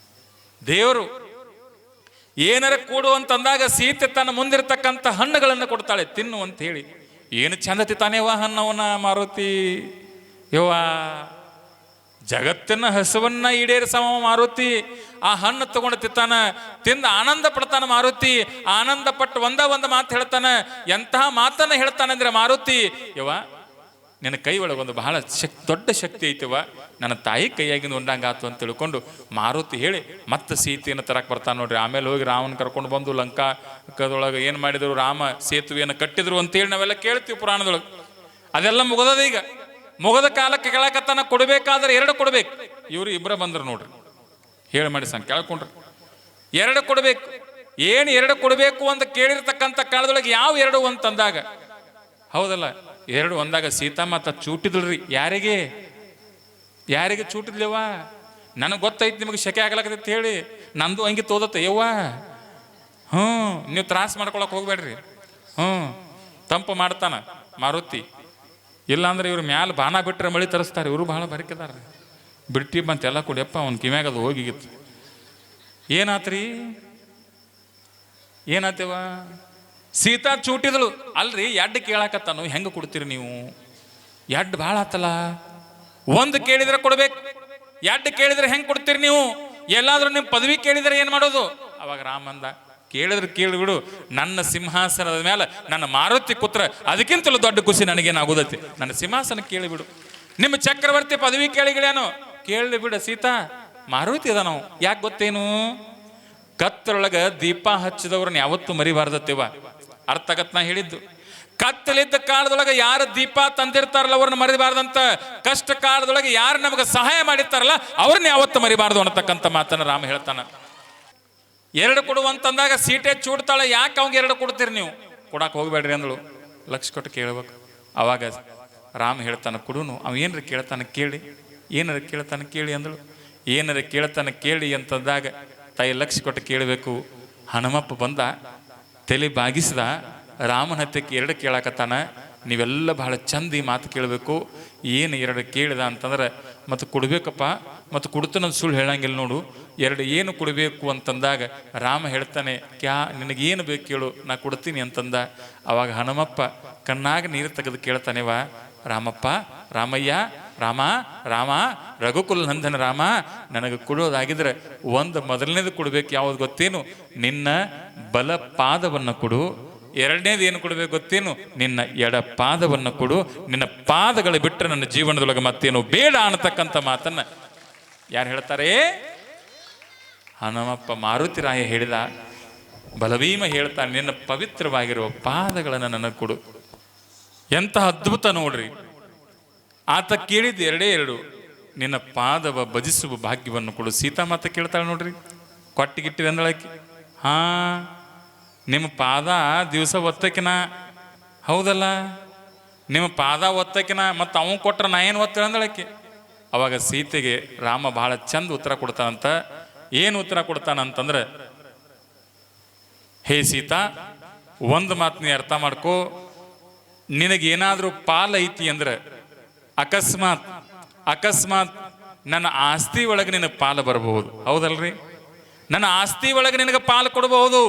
ದೇವರು ಏನಾರ ಕೂಡು ಅಂತಂದಾಗ ಸೀತೆ ತನ್ನ ಮುಂದಿರತಕ್ಕಂಥ ಹಣ್ಣುಗಳನ್ನು ಕೊಡ್ತಾಳೆ, ತಿನ್ನು ಅಂತ ಹೇಳಿ. ಏನು ಚಂದ ತಿತ್ತಾನೇವ ಹಣ್ಣವನ ಮಾರುತಿ. ಯವ್ವ ಜಗತ್ತಿನ ಹಸುವನ್ನ ಈಡೇರಿಸವ ಮಾರುತಿ. ಆ ಹಣ್ಣು ತಗೊಂಡು ತಿತ್ತಾನ, ತಿಂದ ಆನಂದ ಪಡ್ತಾನ ಮಾರುತಿ. ಆನಂದ ಪಟ್ಟು ಒಂದು ಮಾತು ಹೇಳ್ತಾನ. ಎಂತಹ ಮಾತನ್ನ ಹೇಳ್ತಾನಂದ್ರೆ ಮಾರುತಿ, ಯವ್ವ ನಿನ್ನ ಕೈ ಒಳಗೊಂದು ಬಹಳ ದೊಡ್ಡ ಶಕ್ತಿ ಐತಿವ, ನನ್ನ ತಾಯಿ ಕೈಯಾಗಿಂದ ಉಂಡಂಗಾತು ಅಂತ ತಿಳ್ಕೊಂಡು ಮಾರುತಿ ಹೇಳಿ ಮತ್ತೆ ಸೀತೆಯನ್ನು ತರಕ್ಕೆ ಬರ್ತಾನೆ ನೋಡ್ರಿ. ಆಮೇಲೆ ಹೋಗಿ ರಾಮನ ಕರ್ಕೊಂಡು ಬಂದು ಲಂಕಾದೊಳಗೆ ಏನು ಮಾಡಿದ್ರು, ರಾಮ ಸೇತುವೆಯನ್ನು ಕಟ್ಟಿದ್ರು ಅಂತೇಳಿ ನಾವೆಲ್ಲ ಕೇಳ್ತೀವಿ ಪುರಾಣದೊಳಗೆ. ಅದೆಲ್ಲ ಮುಗದದ. ಈಗ ಮುಗದ ಕಾಲಕ್ಕೆ ಕೇಳಕತ್ತಾನ, ಕೊಡಬೇಕಾದ್ರೆ 2 ಕೊಡ್ಬೇಕು. ಇವರು ಇಬ್ಬರ ಬಂದ್ರು ನೋಡ್ರಿ, ಹೇಳಿ ಮಾಡಿ ಸಂಗ್ ಕೇಳ್ಕೊಂಡ್ರಿ 2 ಕೊಡ್ಬೇಕು. ಏನು 2 ಕೊಡಬೇಕು ಅಂತ ಕೇಳಿರ್ತಕ್ಕಂಥ ಕಾಲದೊಳಗೆ ಯಾವ 2 ಅಂತಂದಾಗ, ಹೌದಲ್ಲ 2 ಒಂದಾಗ ಸೀತಾಮಾತ ಚೂಟಿದ್ರಿ. ಯಾರಿಗೆ ಚೂಟಿದ್ಲವ್ವ? ನನಗೆ ಗೊತ್ತೈತಿ ನಿಮಗೆ ಶೆಕೆ ಆಗ್ಲಕತ್ತೈತಿ ಹೇಳಿ, ನಂದು ಹಂಗೆ ತೋದತ್ತೆ ಯವ್ವ. ನೀವು ತ್ರಾಸ ಮಾಡ್ಕೊಳಕ್ ಹೋಗ್ಬೇಡ್ರಿ. ತಂಪು ಮಾಡ್ತಾನ ಮಾರುತಿ. ಇಲ್ಲಾಂದ್ರೆ ಇವ್ರ ಮ್ಯಾಲ ಬಾಣ ಬಿಟ್ಟರೆ ಮಳಿ ತರಿಸ್ತಾರೆ. ಇವರು ಬಹಳ ಬರಿಕಿದಾರ. ಬಿಟ್ಟಿ ಬಂತ ಎಲ್ಲ ಕೊಡಿಯಪ್ಪ ಅವ್ನ ಕಿಮ್ಯಾಗ ಅದು ಹೋಗಿತ್ತು. ಏನಾತೇವ? ಸೀತಾ ಚೂಟಿದಳು. ಅಲ್ರಿ ಎಡ್ಡು ಕೇಳಾಕತ್ತಾನು, ಹೆಂಗೆ ಕೊಡ್ತೀರಿ ನೀವು? ಎಡ್ಡು ಭಾಳ ಆತಲ್ಲ. 1 ಕೇಳಿದ್ರೆ ಕೊಡ್ಬೇಕು, 2 ಕೇಳಿದ್ರೆ ಹೆಂಗೆ ಕೊಡ್ತೀರಿ ನೀವು? ಎಲ್ಲಾದ್ರೂ ನಿಮ್ಮ ಪದವಿ ಕೇಳಿದ್ರೆ ಏನು ಮಾಡೋದು? ಅವಾಗ ರಾಮಂದ, ಕೇಳಿದ್ರೆ ಕೇಳಿಬಿಡು, ನನ್ನ ಸಿಂಹಾಸನದ ಮೇಲೆ ನನ್ನ ಮಾರುತಿ ಪುತ್ರ, ಅದಕ್ಕಿಂತಲೂ ದೊಡ್ಡ ಖುಷಿ ನನಗೇನಾಗೋದೈತಿ. ನನ್ನ ಸಿಂಹಾಸನ ಕೇಳಿಬಿಡು. ನಿಮ್ಮ ಚಕ್ರವರ್ತಿ ಪದವಿ ಕೇಳಿಗಳೇನು ಕೇಳಿ ಬಿಡ ಸೀತಾ. ಮಾರುತಿ ಅದ ನಾವು ಯಾಕೆ ಗೊತ್ತೇನು? ಕತ್ತರೊಳಗ ದೀಪ ಹಚ್ಚಿದವ್ರನ್ನ ಯಾವತ್ತೂ ಮರಿಬಾರ್ದತ್ತೇವ. ಅರ್ಥ ಆಗತ್ ನಾ ಹೇಳಿದ್ದು? ಕತ್ತಲಿದ್ದ ಕಾಲದೊಳಗೆ ಯಾರು ದೀಪ ತಂದಿರ್ತಾರಲ್ಲ ಅವ್ರನ್ನ ಮರಿಬಾರ್ದಂತ. ಕಷ್ಟ ಕಾಲದೊಳಗೆ ಯಾರು ನಮಗೆ ಸಹಾಯ ಮಾಡಿರ್ತಾರಲ್ಲ ಅವ್ರನ್ನ ಯಾವತ್ತು ಮರಿಬಾರ್ದು ಅನ್ನತಕ್ಕಂಥ ಮಾತನ್ನ ರಾಮ ಹೇಳ್ತಾನ. 2 ಕೊಡುವಂತಂದಾಗ ಸೀಟೆ ಚೂಡ್ತಾಳೆ. ಯಾಕೆ ಅವಂಗೆ 2 ಕೊಡ್ತೀರಿ ನೀವು? ಕೊಡಕ್ಕೆ ಹೋಗ್ಬೇಡ್ರಿ ಅಂದಳು. ಲಕ್ಷ ಕೊಟ್ಟು ಕೇಳ್ಬೇಕು. ಅವಾಗ ರಾಮ ಹೇಳ್ತಾನೆ, ಕೊಡುನು. ಅವ ಏನಾರ ಕೇಳ್ತಾನೆ ಕೇಳಿ, ಏನಾರ ಕೇಳ್ತಾನೆ ಕೇಳಿ ಅಂದಳು. ಏನಾರ ಕೇಳ್ತಾನೆ ಕೇಳಿ ಅಂತಂದಾಗ ತಾಯಿ ಲಕ್ಷ ಕೊಟ್ಟು ಕೇಳಬೇಕು. ಹನುಮಪ್ಪ ಬಂದ, ತಲೆ ಬಾಗಿಸಿದ, ರಾಮನ ಹತ್ತಕ್ಕೆ 2 ಕೇಳಾಕತ್ತಾನ. ನೀವೆಲ್ಲ ಬಹಳ ಚಂದ ಈ ಮಾತು ಕೇಳಬೇಕು. ಏನು 2 ಕೇಳಿದ ಅಂತಂದ್ರೆ ಮತ್ತು ಕೊಡ್ಬೇಕಪ್ಪ, ಮತ್ತು ಕೊಡ್ತಾನಂದು ಸುಳ್ಳು ಹೇಳಂಗಿಲ್ಲ ನೋಡು. 2 ಏನು ಕೊಡಬೇಕು ಅಂತಂದಾಗ ರಾಮ ಹೇಳ್ತಾನೆ, ನಿನಗೇನು ಬೇಕು ಕೇಳು, ನಾ ಕೊಡ್ತೀನಿ ಅಂತಂದ. ಅವಾಗ ಹನುಮಪ್ಪ ಕಣ್ಣಾಗ ನೀರು ತೆಗೆದು ಕೇಳ್ತಾನೆವ, ರಾಮಪ್ಪ, ರಾಮಯ್ಯ, ರಾಮ ರಘುಕುಲ ನಂದನ ರಾಮ, ನನಗೆ ಕೊಡೋದಾಗಿದ್ರೆ ಮೊದಲನೇದು ಕೊಡ್ಬೇಕು. ಯಾವ್ದು ಗೊತ್ತೇನು? ನಿನ್ನ ಬಲ ಪಾದವನ್ನು ಕೊಡು. 2ನೇದು ಏನು ಕೊಡ್ಬೇಕು ಗೊತ್ತೇನು? ನಿನ್ನ ಎಡ ಪಾದವನ್ನು ಕೊಡು. ನಿನ್ನ ಪಾದಗಳು ಬಿಟ್ಟರೆ ನನ್ನ ಜೀವನದೊಳಗೆ ಮತ್ತೇನು ಬೇಡ ಅನ್ನತಕ್ಕಂಥ ಮಾತನ್ನ ಯಾರು ಹೇಳ್ತಾರೆ? ಹನುಮಪ್ಪ ಮಾರುತಿರಾಯ ಹೇಳಿದ. ಬಲಭೀಮ ಹೇಳ್ತಾನೆ, ನಿನ್ನ ಪವಿತ್ರವಾಗಿರುವ ಪಾದಗಳನ್ನು ನನಗೆ ಕೊಡು. ಎಂತಹ ಅದ್ಭುತ ನೋಡ್ರಿ. ಆತ ಕೇಳಿದ 2 ನಿನ್ನ ಪಾದವ ಭಜಿಸುವ ಭಾಗ್ಯವನ್ನು ಕೊಡು. ಸೀತಾಮಾತೆ ಕೇಳ್ತಾಳೆ ನೋಡ್ರಿ, ಕೊಟ್ಟಿಗಿಟ್ಟಿದೆ ಅಂದಳಕಿ. ನಿಮ್ಮ ಪಾದ ದಿವಸ ಒತ್ತಕಿನ, ಹೌದಲ್ಲ, ನಿಮ್ಮ ಪಾದ ಒತ್ತಕಿನ ಮತ್ತು ಅವನು ಕೊಟ್ರೆ ನಾ ಏನು ಒತ್ತೇಳ ಅಂದಳಕ್ಕೆ. ಅವಾಗ ಸೀತೆಗೆ ರಾಮ ಬಹಳ ಚಂದ ಉತ್ತರ ಕೊಡ್ತಾನಂತ. ಏನು ಉತ್ತರ ಕೊಡ್ತಾನಂತಂದ್ರೆ, ಹೇ ಸೀತಾ, ಒಂದು ಮಾತು ನೀ ಅರ್ಥ ಮಾಡ್ಕೋ, ನಿನಗೇನಾದ್ರೂ ಪಾಲ ಐತಿ ಅಂದ್ರೆ ಅಕಸ್ಮಾತ್ ನನ್ನ ಆಸ್ತಿ ಒಳಗೆ ನಿನಗೆ ಪಾಲು ಬರಬಹುದು, ಹೌದಲ್ರಿ? ನನ್ನ ಆಸ್ತಿ ಒಳಗೆ ನಿನಗೆ ಪಾಲು ಕೊಡಬಹುದು,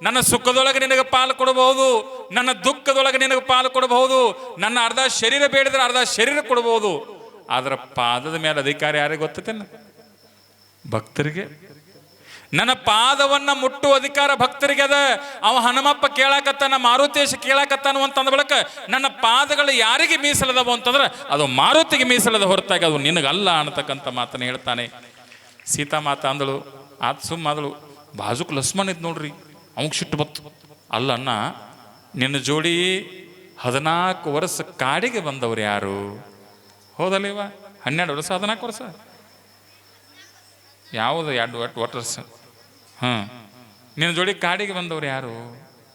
ನನ್ನ ಸುಖದೊಳಗೆ ನಿನಗೆ ಪಾಲು ಕೊಡಬಹುದು, ನನ್ನ ದುಃಖದೊಳಗೆ ನಿನಗೆ ಪಾಲು ಕೊಡಬಹುದು, ನನ್ನ ಅರ್ಧ ಶರೀರ ಬೇಡಿದ್ರೆ ಅರ್ಧ ಶರೀರ ಕೊಡಬಹುದು. ಆದ್ರ ಪಾದದ ಮೇಲೆ ಅಧಿಕಾರ ಯಾರಿಗೆ ಗೊತ್ತೇನ? ಭಕ್ತರಿಗೆ. ನನ್ನ ಪಾದವನ್ನ ಮುಟ್ಟುವ ಅಧಿಕಾರ ಭಕ್ತರಿಗೆ ಅದ. ಅವ ಹನುಮಪ್ಪ ಕೇಳಾಕತ್ತಾನ, ಮಾರುತೇಶ ಕೇಳಾಕತ್ತಾನು ಅಂತಂದ ಬಳಿಕ ನನ್ನ ಪಾದಗಳು ಯಾರಿಗೆ ಮೀಸಲದವು ಅಂತಂದ್ರೆ ಅದು ಮಾರುತಿಗೆ ಮೀಸಲದ ಹೊರತಾಗಿ ಅದು ನಿನಗಲ್ಲ ಅನ್ನತಕ್ಕಂಥ ಮಾತನ್ನ ಹೇಳ್ತಾನೆ. ಸೀತಾ ಮಾತಾ ಅಂದಳು, ಆತ್ ಸುಮ್ಮಾದಳು. ಬಾಜುಕ್ ಲಕ್ಷ್ಮಣ ಇದ್ ನೋಡ್ರಿ, ಅವಂಗೆ ಸಿಟ್ಟು ಬತ್ತು. ಅಲ್ಲನ್ನ, ನಿನ್ನ ಜೋಡಿ 14 ವರ್ಷ ಕಾಡಿಗೆ ಬಂದವ್ರು ಯಾರು? ಹೌದಲ್ಲಿವ? 12 ವರ್ಷ 14 ವರ್ಷ ಯಾವುದು? 2 ವರ್ಷ. ನಿನ್ನ ಜೋಡಿ ಕಾಡಿಗೆ ಬಂದವ್ರು ಯಾರು?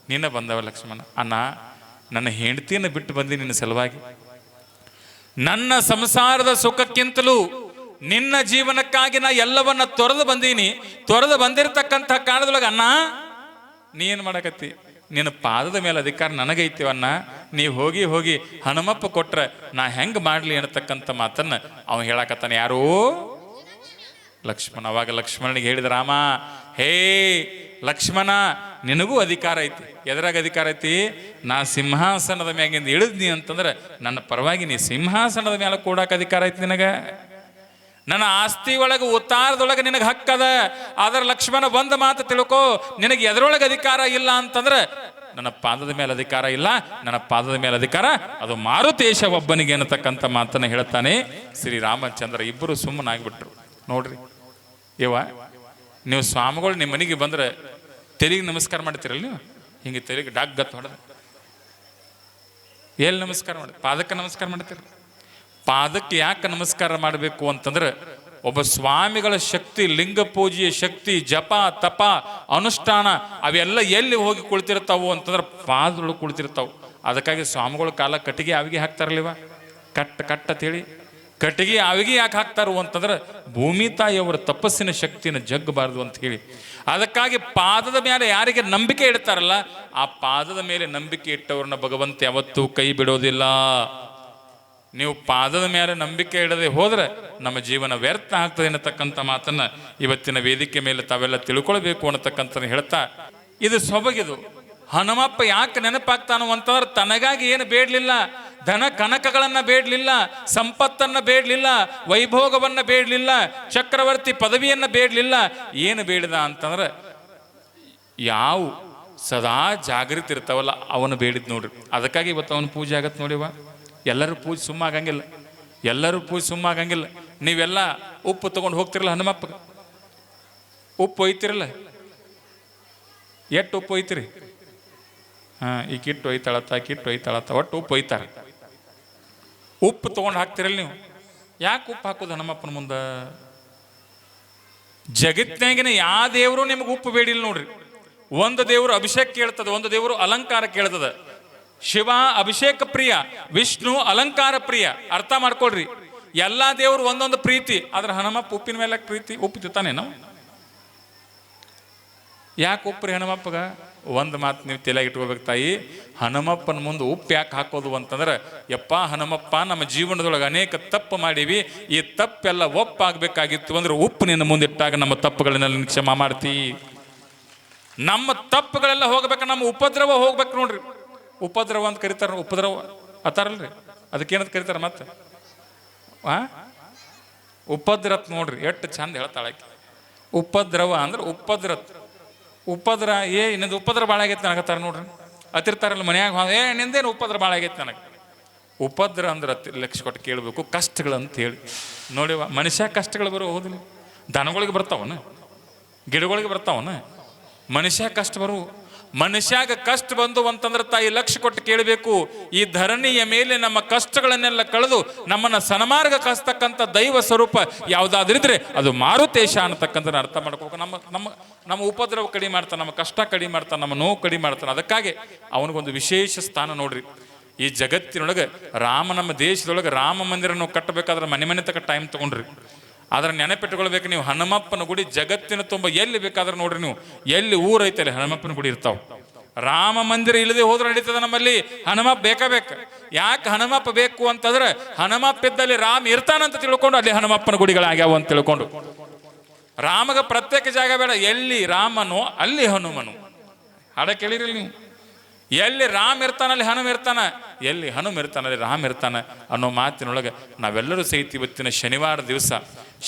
ನಿನ್ನ ಬಂದವ ಲಕ್ಷ್ಮಣ. ಅಣ್ಣ, ನನ್ನ ಹೆಂಡತಿಯನ್ನು ಬಿಟ್ಟು ಬಂದಿ ನಿನ್ನ ಸಲುವಾಗಿ. ನನ್ನ ಸಂಸಾರದ ಸುಖಕ್ಕಿಂತಲೂ ನಿನ್ನ ಜೀವನಕ್ಕಾಗಿ ನಾ ಎಲ್ಲವನ್ನ ತೊರೆದು ಬಂದೀನಿ. ತೊರೆದು ಬಂದಿರತಕ್ಕಂಥ ಕಾಲದೊಳಗೆ ಅಣ್ಣ, ನೀ ಏನು ಮಾಡಕತ್ತಿ? ನಿನ್ನ ಪಾದದ ಮೇಲೆ ಅಧಿಕಾರ ನನಗೈತಿವನ್ನ. ನೀವು ಹೋಗಿ ಹನುಮಪ್ಪ ಕೊಟ್ರೆ ನಾ ಹೆಂಗೆ ಮಾಡಲಿ ಅನ್ನತಕ್ಕಂಥ ಮಾತನ್ನ ಅವನು ಹೇಳಕತ್ತಾನೆ. ಯಾರು? ಲಕ್ಷ್ಮಣ. ಅವಾಗ ಲಕ್ಷ್ಮಣನಿಗೆ ಹೇಳಿದ ರಾಮ, ಹೇ ಲಕ್ಷ್ಮಣ, ನಿನಗೂ ಅಧಿಕಾರ ಐತಿ. ಎದ್ರಾಗ ಅಧಿಕಾರ ಐತಿ? ನಾ ಸಿಂಹಾಸನದ ಮ್ಯಾಗಿಂದ ಇಳಿದ್ನಿ ಅಂತಂದ್ರೆ ನನ್ನ ಪರವಾಗಿ ನೀ ಸಿಂಹಾಸನದ ಮೇಲೆ ಕೂಡಾಕ ಅಧಿಕಾರ ಐತಿ ನಿನಗೆ. ನನ್ನ ಆಸ್ತಿ ಒಳಗೆ ಉತ್ತಾರದೊಳಗೆ ನಿನಗೆ ಹಕ್ಕದ. ಆದ್ರೆ ಲಕ್ಷ್ಮಣ, ಒಂದು ಮಾತು ತಿಳ್ಕೋ, ನಿನಗೆ ಎದರೊಳಗೆ ಅಧಿಕಾರ ಇಲ್ಲ ಅಂತಂದ್ರೆ ನನ್ನ ಪಾದದ ಮೇಲೆ ಅಧಿಕಾರ ಇಲ್ಲ. ನನ್ನ ಪಾದದ ಮೇಲೆ ಅಧಿಕಾರ ಅದು ಮಾರುತೇಶ ಒಬ್ಬನಿಗೆ ಅನ್ನತಕ್ಕಂಥ ಮಾತನ್ನ ಹೇಳ್ತಾನೆ ಶ್ರೀರಾಮಚಂದ್ರ. ಇಬ್ಬರು ಸುಮ್ಮನಾಗ್ಬಿಟ್ರು. ನೋಡ್ರಿ ನೀವು ಸ್ವಾಮಿಗಳು ನಿಮ್ಮ ಮನೆಗೆ ಬಂದ್ರೆ ತೆಲಿಗೆ ನಮಸ್ಕಾರ ಮಾಡ್ತೀರಲ್ಲ ನೀವು? ಹಿಂಗೆ ತೆಲಿಗೆ ಡಾಗ್ಗತ್ತು ಹೊಡೆದ ಎಲ್ಲಿ ನಮಸ್ಕಾರ ಮಾಡಿ? ಪಾದಕ್ಕೆ ನಮಸ್ಕಾರ ಮಾಡ್ತೀರ. ಪಾದಕ್ಕೆ ಯಾಕೆ ನಮಸ್ಕಾರ ಮಾಡಬೇಕು ಅಂತಂದ್ರೆ, ಒಬ್ಬ ಸ್ವಾಮಿಗಳ ಶಕ್ತಿ, ಲಿಂಗ ಪೂಜೆಯ ಶಕ್ತಿ, ಜಪ ತಪ ಅನುಷ್ಠಾನ ಅವೆಲ್ಲ ಎಲ್ಲಿ ಹೋಗಿ ಕುಳಿತಿರ್ತಾವು ಅಂತಂದ್ರೆ ಪಾದದೊಳಗೆ ಕುಳಿತಿರ್ತಾವು. ಅದಕ್ಕಾಗಿ ಸ್ವಾಮಿಗಳು ಕಾಲ ಕಟ್ಟಿಗೆ ಆವಿಗೆ ಹಾಕ್ತಾರಲ್ಲಿವ, ಕಟ್ಟ ಅಂತೇಳಿ. ಕಟ್ಟಿಗೆ ಆವಿಗೆ ಯಾಕೆ ಹಾಕ್ತಾರು ಅಂತಂದ್ರೆ ಭೂಮಿ ತಾಯಿಯವರ ತಪಸ್ಸಿನ ಶಕ್ತಿಯನ್ನು ಜಗ್ಗಬಾರದು ಅಂತ ಹೇಳಿ. ಅದಕ್ಕಾಗಿ ಪಾದದ ಮೇಲೆ ಯಾರಿಗೆ ನಂಬಿಕೆ ಇಡ್ತಾರಲ್ಲ, ಆ ಪಾದದ ಮೇಲೆ ನಂಬಿಕೆ ಇಟ್ಟವ್ರನ್ನ ಭಗವಂತ ಯಾವತ್ತೂ ಕೈ ಬಿಡೋದಿಲ್ಲ. ನೀವು ಪಾದದ ಮೇಲೆ ನಂಬಿಕೆ ಇಡದೆ ಹೋದ್ರೆ ನಮ್ಮ ಜೀವನ ವ್ಯರ್ಥ ಆಗ್ತದೆ ಅನ್ನತಕ್ಕಂಥ ಮಾತನ್ನ ಇವತ್ತಿನ ವೇದಿಕೆ ಮೇಲೆ ತಾವೆಲ್ಲ ತಿಳ್ಕೊಳ್ಬೇಕು ಅನ್ನತಕ್ಕಂಥ ಹೇಳ್ತಾ, ಇದು ಸೊಬಗಿದು. ಹನುಮಪ್ಪ ಯಾಕೆ ನೆನಪಾಗ್ತಾನೋ ಅಂತಂದ್ರೆ ತನಗಾಗಿ ಏನು ಬೇಡಲಿಲ್ಲ, ಧನ ಕನಕಗಳನ್ನ ಬೇಡಲಿಲ್ಲ, ಸಂಪತ್ತನ್ನ ಬೇಡಲಿಲ್ಲ, ವೈಭೋಗವನ್ನ ಬೇಡಲಿಲ್ಲ, ಚಕ್ರವರ್ತಿ ಪದವಿಯನ್ನ ಬೇಡಲಿಲ್ಲ. ಏನು ಬೇಡಿದ ಅಂತಂದ್ರೆ ಯಾವ ಸದಾ ಜಾಗೃತಿ ಇರ್ತಾವಲ್ಲ ಅವನು ಬೇಡಿದ್ ನೋಡ್ರಿ. ಅದಕ್ಕಾಗಿ ಇವತ್ತು ಅವನ ಪೂಜೆ ಆಗತ್ತೆ ನೋಡಿವ. ಎಲ್ಲರೂ ಪೂಜೆ ಸುಮ್ಮ ಆಗಂಗಿಲ್ಲ, ಎಲ್ಲರೂ ಪೂಜೆ ಸುಮ್ಮ ಆಗಂಗಿಲ್ಲ. ನೀವೆಲ್ಲ ಉಪ್ಪು ತಗೊಂಡು ಹೋಗ್ತಿರಲ್ಲ ಹನುಮಪ್ಪಗೆ, ಉಪ್ಪು ಒಯ್ತಿರಲ್ಲ, ಎಷ್ಟು ಉಪ್ಪು ಒಯ್ತಿರಿ? ಈ ಕಿಟ್ಟು ಒಯ್ತಾಳತ್ತ, ಕಿಟ್ಟು ಒಯ್ತಾಳತ್ತ, ಒಟ್ಟು ಉಪ್ಪು ಒಯ್ತಾರೆ. ಉಪ್ಪು ತಗೊಂಡು ಹಾಕ್ತಿರಲ್ಲ ನೀವು. ಯಾಕೆ ಉಪ್ಪು ಹಾಕೋದು ಹನುಮಪ್ಪನ ಮುಂದೆ? ಜಗತ್ತಿನಾಗಿನ ಯಾವ ದೇವರು ನಿಮ್ಗೆ ಉಪ್ಪು ಬೇಡಿಲ್ಲ ನೋಡ್ರಿ. ಒಂದು ದೇವರು ಅಭಿಷೇಕ ಕೇಳ್ತದೆ, ಒಂದು ದೇವರು ಅಲಂಕಾರ ಕೇಳ್ತದೆ. ಶಿವ ಅಭಿಷೇಕ ಪ್ರಿಯ, ವಿಷ್ಣು ಅಲಂಕಾರ ಪ್ರಿಯ. ಅರ್ಥ ಮಾಡ್ಕೊಳ್ರಿ. ಎಲ್ಲಾ ದೇವರು ಒಂದೊಂದು ಪ್ರೀತಿ, ಆದ್ರೆ ಹನುಮಪ್ಪ ಉಪ್ಪಿನ ಮೇಲೆ ಪ್ರೀತಿ. ಉಪ್ಪು ತಿಂತಾನೆ ನಾವು. ಯಾಕೆ ಉಪ್ಪ್ರಿ ಹನುಮಪ್ಪಗ? ಒಂದು ಮಾತು ನೀವು ತಲೆಯಾಗಿ ಇಟ್ಕೋಬೇಕು ತಾಯಿ. ಹನುಮಪ್ಪನ ಮುಂದೆ ಉಪ್ಪು ಯಾಕೆ ಹಾಕೋದು ಅಂತಂದ್ರೆ, ಯಪ್ಪ ಹನುಮಪ್ಪ, ನಮ್ಮ ಜೀವನದೊಳಗೆ ಅನೇಕ ತಪ್ಪು ಮಾಡೀವಿ, ಈ ತಪ್ಪೆಲ್ಲ ಒಪ್ಪಾಗಬೇಕಾಗಿತ್ತು ಅಂದ್ರೆ ಉಪ್ಪು ನಿನ್ನ ಮುಂದಿಟ್ಟಾಗ ನಮ್ಮ ತಪ್ಪುಗಳನ್ನೆಲ್ಲ ಕ್ಷಮ ಮಾಡ್ತಿ. ನಮ್ಮ ತಪ್ಪುಗಳೆಲ್ಲ ಹೋಗ್ಬೇಕು, ನಮ್ಮ ಉಪದ್ರವ ಹೋಗ್ಬೇಕು ನೋಡ್ರಿ. ಉಪದ್ರವ ಅಂತ ಕರೀತಾರ, ಉಪದ್ರವ ಅತ್ತಾರಲ್ರಿ, ಅದಕ್ಕೇನಂತ ಕರೀತಾರ ಮತ್ತೆ? ಉಪದ್ರತ್ ನೋಡ್ರಿ, ಎಷ್ಟು ಚಂದ ಹೇಳ್ತಾಳಕ್ಕೆ. ಉಪದ್ರವ ಅಂದ್ರೆ ಉಪದ್ರತ್. ಉಪದ್ರ ನಿಂದು ಉಪದ್ರ ಭಾಳ ಆಗೈತೆ ನನಗತ್ತಾರ ನೋಡ್ರಿ. ಅತಿರ್ತಾರಲ್ಲ ಮನ್ಯಾಗ, ನಿಂದೇನು ಉಪದ್ರ ಭಾಳ ಆಗೈತೆ ನನಗೆ. ಉಪದ್ರ ಅಂದ್ರೆ ಲಕ್ಷ ಕೊಟ್ಟು ಕೇಳಬೇಕು, ಕಷ್ಟಗಳಂತ ಹೇಳಿ ನೋಡಿವ. ಮನುಷ್ಯ ಕಷ್ಟಗಳು ಬರೋ ಹೋದಿಲ್ಲ, ದನಗಳಿಗೆ ಬರ್ತಾವನ, ಗಿಡಗಳಿಗೆ ಬರ್ತಾವನ, ಮನುಷ್ಯ ಕಷ್ಟ ಬರು. ಮನುಷ್ಯಾಗ ಕಷ್ಟ ಬಂದು ಅಂತಂದ್ರೆ ತಾಯಿ ಲಕ್ಷ ಕೊಟ್ಟು ಕೇಳಬೇಕು. ಈ ಧರಣಿಯ ಮೇಲೆ ನಮ್ಮ ಕಷ್ಟಗಳನ್ನೆಲ್ಲ ಕಳೆದು ನಮ್ಮನ್ನ ಸನ್ಮಾರ್ಗ ಕಸ್ತಕ್ಕಂಥ ದೈವ ಸ್ವರೂಪ ಯಾವುದಾದ್ರಿದ್ರೆ ಅದು ಮಾರುತೇಶ ಅನ್ನತಕ್ಕಂಥ ಅರ್ಥ ಮಾಡ್ಕೋಬೇಕು. ನಮ್ಮ ಉಪದ್ರವ ಕಡಿಮೆ ಮಾಡ್ತಾನೆ, ನಮ್ಮ ಕಷ್ಟ ಕಡಿಮೆ ಮಾಡ್ತಾನೆ, ನಮ್ಮ ನೋವು ಕಡಿಮೆ ಮಾಡ್ತಾನೆ. ಅದಕ್ಕಾಗಿ ಅವನಿಗೊಂದು ವಿಶೇಷ ಸ್ಥಾನ ನೋಡ್ರಿ. ಈ ಜಗತ್ತಿನೊಳಗೆ ನಮ್ಮ ದೇಶದೊಳಗೆ ರಾಮ ಮಂದಿರ ನಾವು ಕಟ್ಟಬೇಕಾದ್ರೆ ಮನೆ ತಕ್ಕ ಟೈಮ್ ತಗೊಂಡ್ರಿ. ಆದ್ರೆ ನೆನಪಿಟ್ಕೊಳ್ಬೇಕು ನೀವು, ಹನುಮಪ್ಪನ ಗುಡಿ ಜಗತ್ತಿನ ತುಂಬ ಎಲ್ಲಿ ಬೇಕಾದ್ರೆ ನೋಡ್ರಿ ನೀವು, ಎಲ್ಲಿ ಊರೈತೆ ಅಲ್ಲಿ ಹನುಮಪ್ಪನ ಗುಡಿ ಇರ್ತಾವ. ರಾಮ ಮಂದಿರ ಇಲ್ಲದೆ ಹೋದ್ರೆ ನಡೀತದೆ. ನಮ್ಮಲ್ಲಿ ಹನುಮಪ್ಪ ಬೇಕಾ? ಯಾಕೆ ಹನುಮಪ್ಪ ಬೇಕು ಅಂತಂದ್ರೆ, ಹನುಮಪ್ಪ ಇದ್ದಲ್ಲಿ ರಾಮ ಇರ್ತಾನಂತ ತಿಳ್ಕೊಂಡು ಅಲ್ಲಿ ಹನುಮಪ್ಪನ ಗುಡಿಗಳಾಗ್ಯಾವ ಅಂತ ತಿಳ್ಕೊಂಡು. ರಾಮಗ ಪ್ರತ್ಯೇಕ ಜಾಗ ಬೇಡ, ಎಲ್ಲಿ ರಾಮನೋ ಅಲ್ಲಿ ಹನುಮನು. ಹಾಡ ಕೇಳಿರಿ ನೀವು, ಎಲ್ಲಿ ರಾಮ ಇರ್ತಾನ ಅಲ್ಲಿ ಹನುಮ ಇರ್ತಾನ, ಎಲ್ಲಿ ಹನುಮ ಇರ್ತಾನ ಅಲ್ಲಿ ರಾಮ ಇರ್ತಾನ ಅನ್ನೋ ಮಾತಿನೊಳಗೆ ನಾವೆಲ್ಲರೂ ಸಹಿತ ಇವತ್ತಿನ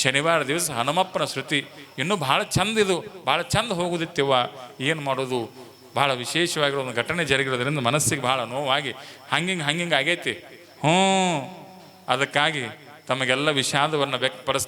ಶನಿವಾರ ದಿವಸ ಹನುಮಪ್ಪನ ಶ್ರುತಿ ಇನ್ನೂ ಭಾಳ ಚಂದ, ಇದು ಭಾಳ ಚಂದ ಹೋಗುದಿತ್ತವ. ಏನು ಮಾಡೋದು, ಭಾಳ ವಿಶೇಷವಾಗಿರೋ ಒಂದು ಘಟನೆ ಜರುಗಿರೋದ್ರಿಂದ ಮನಸ್ಸಿಗೆ ಭಾಳ ನೋವಾಗಿ ಹಂಗಿಂಗೆ ಆಗೈತಿ. ಅದಕ್ಕಾಗಿ ತಮಗೆಲ್ಲ ವಿಷಾದವನ್ನು ವ್ಯಕ್ತಪಡಿಸ್ತಾ